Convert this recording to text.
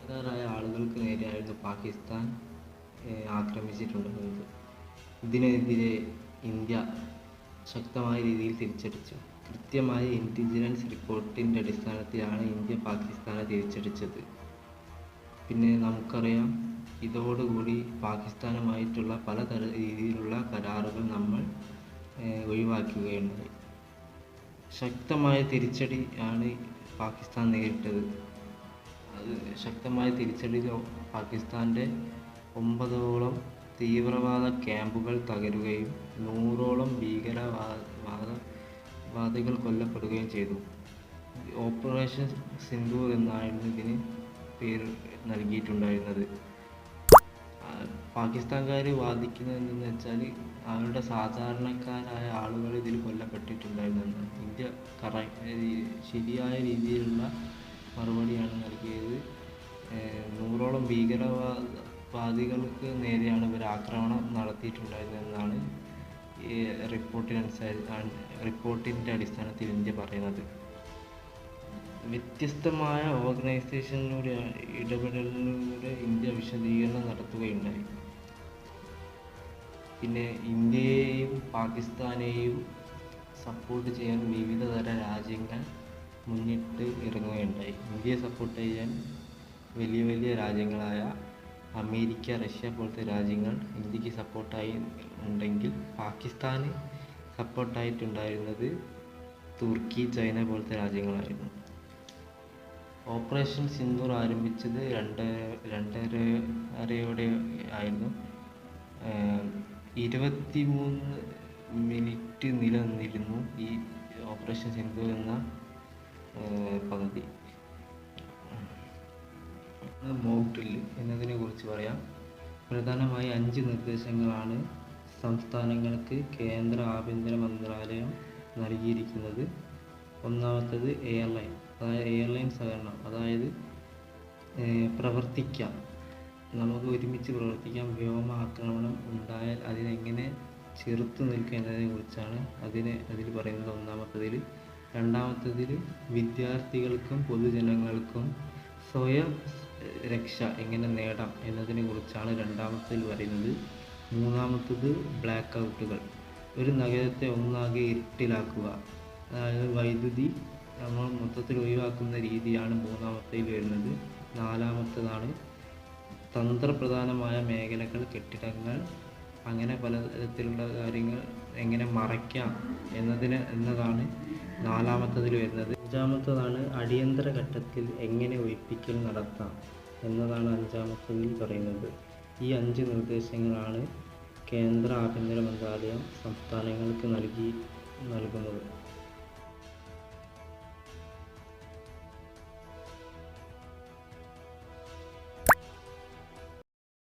സാധാരണ ആളുകൾക്ക് നേരെയായിരുന്നു പാകിസ്ഥാൻ ആക്രമിച്ചിട്ടുണ്ടായിരുന്നത്. ഇതിനെതിരെ ഇന്ത്യ ശക്തമായ രീതിയിൽ തിരിച്ചടിച്ചു. കൃത്യമായ ഇൻ്റലിജൻസ് റിപ്പോർട്ടിൻ്റെ അടിസ്ഥാനത്തിലാണ് ഇന്ത്യ പാകിസ്ഥാനെ തിരിച്ചടിച്ചത്. പിന്നെ നമുക്കറിയാം, ഇതോടുകൂടി പാകിസ്ഥാനുമായിട്ടുള്ള പല രീതിയിലുള്ള കരാറുകൾ നമ്മൾ ഒഴിവാക്കുകയുണ്ടായി. ശക്തമായ തിരിച്ചടി ആണ് പാകിസ്ഥാൻ നേരിട്ടത്. അത് ശക്തമായ തിരിച്ചടിയിൽ പാകിസ്ഥാൻ്റെ 9ഓളം തീവ്രവാദ ക്യാമ്പുകൾ തകരുകയും 100ഓളം ഭീകരവാദികൾ കൊല്ലപ്പെടുകയും ചെയ്തു. ഓപ്പറേഷൻ സിന്ദൂർ എന്നായിരുന്നു ഇതിന് പേര് നൽകിയിട്ടുണ്ടായിരുന്നത്. പാകിസ്ഥാൻകാർ വാദിക്കുന്നത് എന്തെന്ന് വെച്ചാൽ അവരുടെ സാധാരണക്കാരായ ആളുകൾ ഇതിൽ കൊല്ലപ്പെട്ടിട്ടുണ്ടായിരുന്നു. ഇന്ത്യ ശരിയായ രീതിയിലുള്ള മറുപടിയാണ് നൽകിയത്. 100ഓളം ഭീകരവാദികൾക്ക് നേരെയാണ് ഇവർ ആക്രമണം നടത്തിയിട്ടുണ്ടായിരുന്നതെന്നാണ് ഈ റിപ്പോർട്ടിൻ്റെ അടിസ്ഥാനത്തിൽ ഇന്ത്യ പറയുന്നത്. വ്യത്യസ്തമായ ഓർഗനൈസേഷനിലൂടെ ഇടപെടലിലൂടെ ഇന്ത്യ വിശദീകരണം നടത്തുകയുണ്ടായി. പിന്നെ ഇന്ത്യയെയും പാകിസ്ഥാനെയും സപ്പോർട്ട് ചെയ്യാൻ വിവിധ തര രാജ്യങ്ങൾ മുന്നിട്ട് ഇറങ്ങുകയുണ്ടായി. ഇന്ത്യയെ സപ്പോർട്ട് ചെയ്യാൻ വലിയ വലിയ രാജ്യങ്ങളായ അമേരിക്ക, റഷ്യ പോലത്തെ രാജ്യങ്ങൾ ഇന്ത്യക്ക് സപ്പോർട്ടായി ഉണ്ടെങ്കിൽ പാകിസ്ഥാന് സപ്പോർട്ടായിട്ടുണ്ടായിരുന്നത് തുർക്കി, ചൈന പോലത്തെ രാജ്യങ്ങളായിരുന്നു. ഓപ്പറേഷൻ സിന്ദൂർ ആരംഭിച്ചത് 2:30 ആയിരുന്നു. 23 മിനിറ്റ് നിലനിന്നിരുന്നു ഈ ഓപ്പറേഷൻ സിന്ദൂർ എന്ന പദ്ധതി. മോക്ക് ഡ്രിൽ എന്നതിനെ കുറിച്ച് പറയാം. പ്രധാനമായി 5 നിർദ്ദേശങ്ങളാണ് സംസ്ഥാനങ്ങൾക്ക് കേന്ദ്ര ആഭ്യന്തര മന്ത്രാലയം നൽകിയിരിക്കുന്നത്. ഒന്നാമത്തേത് എയർലൈൻ സഹകരണം, അതായത് പ്രവർത്തിക്കാം, നമുക്ക് ഒരുമിച്ച് പ്രവർത്തിക്കാം. വ്യോമ ആക്രമണം ഉണ്ടായാൽ അതിനെങ്ങനെ ചെറുത്തു നിൽക്കുക എന്നതിനെ കുറിച്ചാണ് അതിൽ പറയുന്നത് ഒന്നാമത്തേതിൽ. രണ്ടാമത്തേതിൽ വിദ്യാർത്ഥികൾക്കും പൊതുജനങ്ങൾക്കും സ്വയം രക്ഷ എങ്ങനെ നേടാം എന്നതിനെ കുറിച്ചാണ് രണ്ടാമത്തേതിൽ പറയുന്നത്. മൂന്നാമത്തേത് ബ്ലാക്ക് ഔട്ടുകൾ, ഒരു നഗരത്തെ ഒന്നാകെ ഇരുട്ടിലാക്കുക, അതായത് വൈദ്യുതി നമ്മൾ മൊത്തത്തിൽ ഒഴിവാക്കുന്ന രീതിയാണ് മൂന്നാമത്തേതിൽ വരുന്നത്. നാലാമത്തേതാണ് തന്ത്രപ്രധാനമായ മേഖലകൾ, കെട്ടിടങ്ങൾ, അങ്ങനെ പലതരത്തിലുള്ള കാര്യങ്ങൾ എങ്ങനെ മറയ്ക്കാം എന്നതാണ് നാലാമത്തേതിൽ വരുന്നത്. അഞ്ചാമത്തേതാണ് അടിയന്തര ഘട്ടത്തിൽ എങ്ങനെ ഒഴിപ്പിക്കൽ നടത്താം എന്നതാണ് അഞ്ചാമത്തേതിൽ പറയുന്നത്. ഈ 5 നിർദ്ദേശങ്ങളാണ് കേന്ദ്ര ആഭ്യന്തര മന്ത്രാലയം സംസ്ഥാനങ്ങൾക്ക് നൽകുന്നത്.